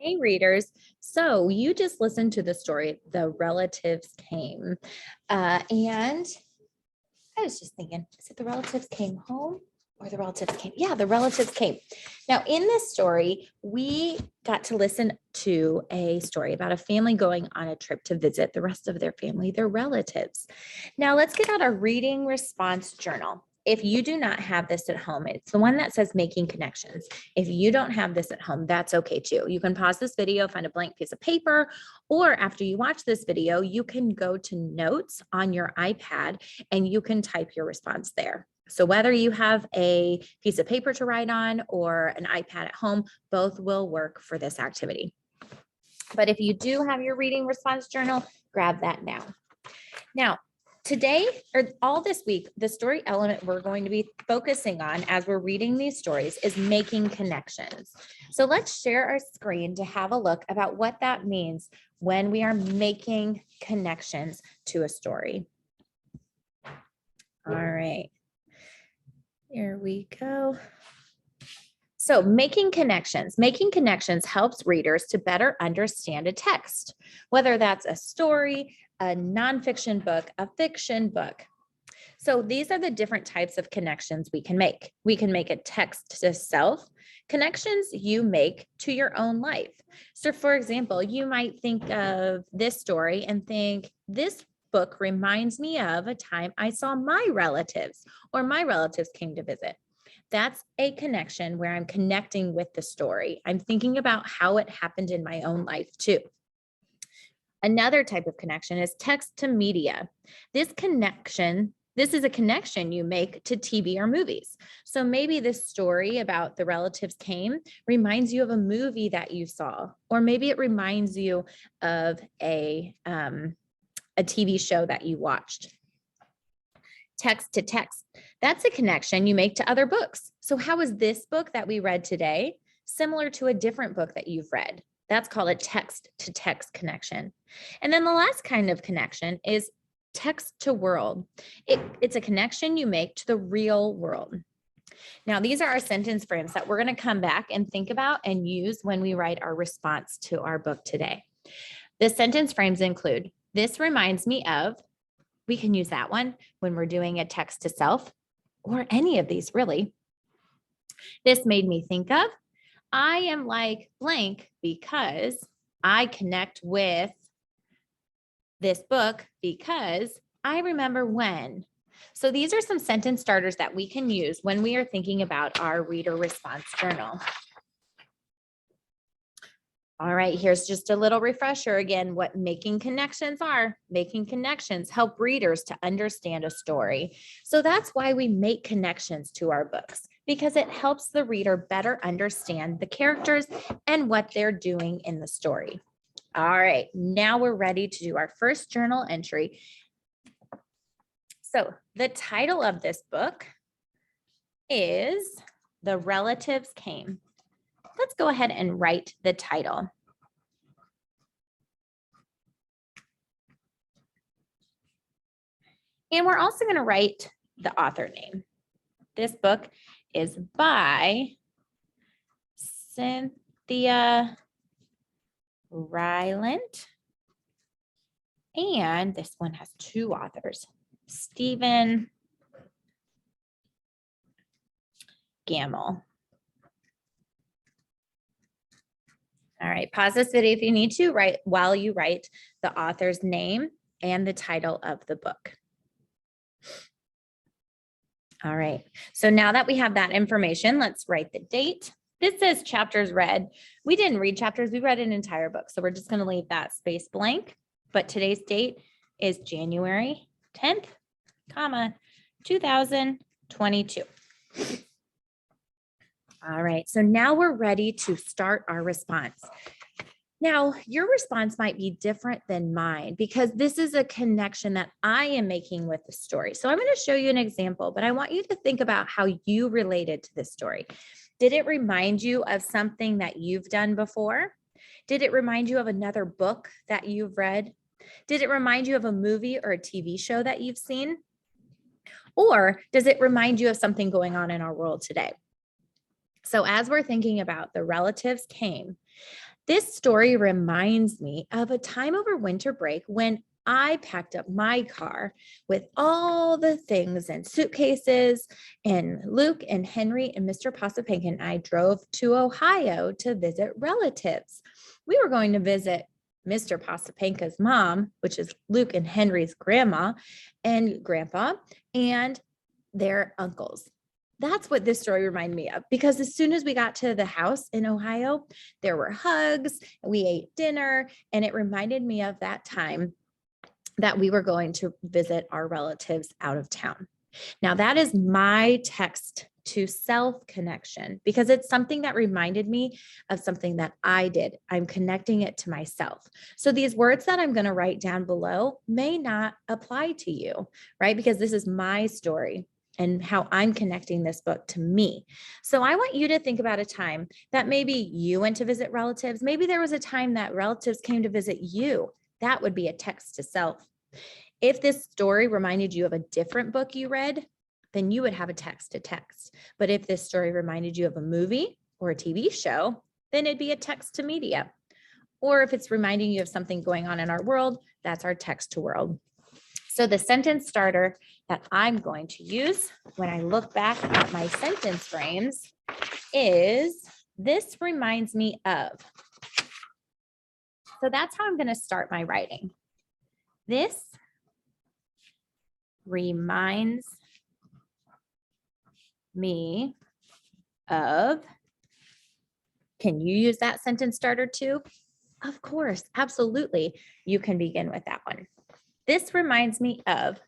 Hey readers, so you just listened to the story, The Relatives Came. And I was just thinking, is it The Relatives Came Home or The Relatives Came? Yeah, The Relatives Came. Now, in this story, we got to listen to a story about a family going on a trip to visit the rest of their family, their relatives. Now, let's get out our reading response journal. If you do not have this at home, it's the one that says making connections. If you don't have this at home, that's okay too. You can pause this video, find a blank piece of paper, or after you watch this video, you can go to notes on your iPad and you can type your response there. So whether you have a piece of paper to write on or an iPad at home, both will work for this activity. But if you do have your reading response journal, grab that now. Now, today or all this week, the story element we're going to be focusing on as we're reading these stories is making connections. So let's share our screen to have a look about what that means when we are making connections to a story. All right, here we go. So making connections helps readers to better understand a text, whether that's a story, a nonfiction book, a fiction book. So these are the different types of connections we can make. We can make a text to self, connections you make to your own life. So for example, you might think of this story and think, this book reminds me of a time I saw my relatives or my relatives came to visit. That's a connection where I'm connecting with the story. I'm thinking about how it happened in my own life too. Another type of connection is text to media. This is a connection you make to TV or movies. So maybe this story about the relatives came reminds you of a movie that you saw, or maybe it reminds you of a TV show that you watched. Text to text, that's a connection you make to other books. So how is this book that we read today similar to a different book that you've read? That's called a text to text connection. And then the last kind of connection is text to world. It's a connection you make to the real world. Now, these are our sentence frames that we're going to come back and think about and use when we write our response to our book today. The sentence frames include, this reminds me of. We can use that one when we're doing a text to self, or any of these really. This made me think of. I am like blank because I connect with this book because I remember when. So these are some sentence starters that we can use when we are thinking about our reader response journal. All right, here's just a little refresher again, what making connections are. Making connections help readers to understand a story. So that's why we make connections to our books, because it helps the reader better understand the characters and what they're doing in the story. All right, now we're ready to do our first journal entry. So the title of this book is The Relatives Came. Let's go ahead and write the title. And we're also going to write the author name. This book is by Cynthia Rylant. And this one has two authors, Stephen Gammell. All right, pause this video if you need to, write while you write the author's name and the title of the book. All right, so now that we have that information, let's write the date. This says chapters read. We didn't read chapters, we read an entire book. So we're just gonna leave that space blank, but today's date is January 10th, 2022. All right, so now we're ready to start our response. Now, your response might be different than mine because this is a connection that I am making with the story. So I'm going to show you an example, but I want you to think about how you related to this story. Did it remind you of something that you've done before? Did it remind you of another book that you've read? Did it remind you of a movie or a TV show that you've seen? Or does it remind you of something going on in our world today? So as we're thinking about the relatives came, this story reminds me of a time over winter break when I packed up my car with all the things and suitcases, and Luke and Henry and Mr. Posapenka and I drove to Ohio to visit relatives. We were going to visit Mr. Posapenka's mom, which is Luke and Henry's grandma and grandpa, and their uncles. That's what this story reminded me of, because as soon as we got to the house in Ohio, there were hugs, we ate dinner, and it reminded me of that time that we were going to visit our relatives out of town. Now, that is my text to self connection, because it's something that reminded me of something that I did. I'm connecting it to myself. So these words that I'm going to write down below may not apply to you, right? Because this is my story and how I'm connecting this book to me. So I want you to think about a time that maybe you went to visit relatives. Maybe there was a time that relatives came to visit you. That would be a text to self. If this story reminded you of a different book you read, then you would have a text to text. But if this story reminded you of a movie or a TV show, then it'd be a text to media. Or if it's reminding you of something going on in our world, that's our text to world. So the sentence starter that I'm going to use when I look back at my sentence frames is, this reminds me of. So that's how I'm going to start my writing. This reminds me of. Can you use that sentence starter too? Of course, absolutely. You can begin with that one. This reminds me of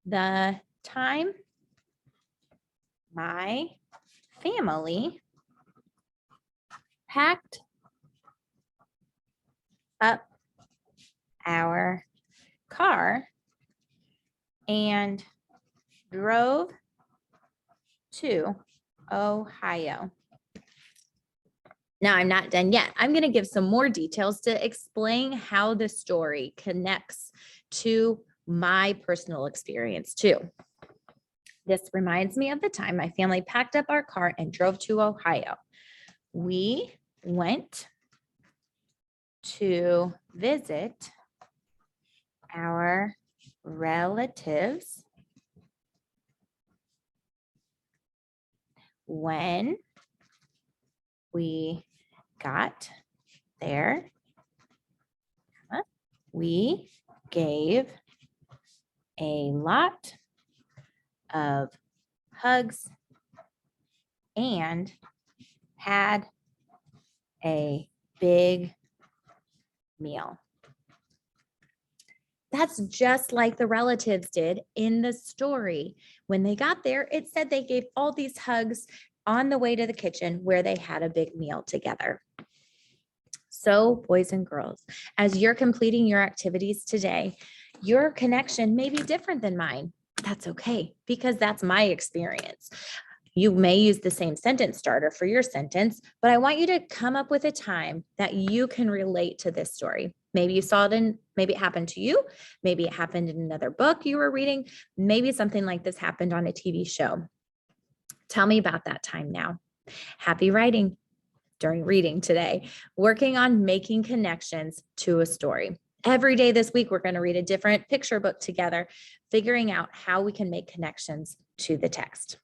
the time my family packed up our car and drove to Ohio. Now, I'm not done yet. I'm going to give some more details to explain how the story connects to my personal experience too. This reminds me of the time my family packed up our car and drove to Ohio. We went to visit our relatives when we got there. We gave a lot of hugs and had a big meal. That's just like the relatives did in the story. When they got there, it said they gave all these hugs on the way to the kitchen where they had a big meal together. So, boys and girls, as you're completing your activities today, your connection may be different than mine. That's okay, because that's my experience. You may use the same sentence starter for your sentence, but I want you to come up with a time that you can relate to this story. Maybe you saw it maybe it happened to you. Maybe it happened in another book you were reading. Maybe something like this happened on a TV show. Tell me about that time now. Happy writing during reading today, working on making connections to a story. Every day this week, we're going to read a different picture book together, figuring out how we can make connections to the text.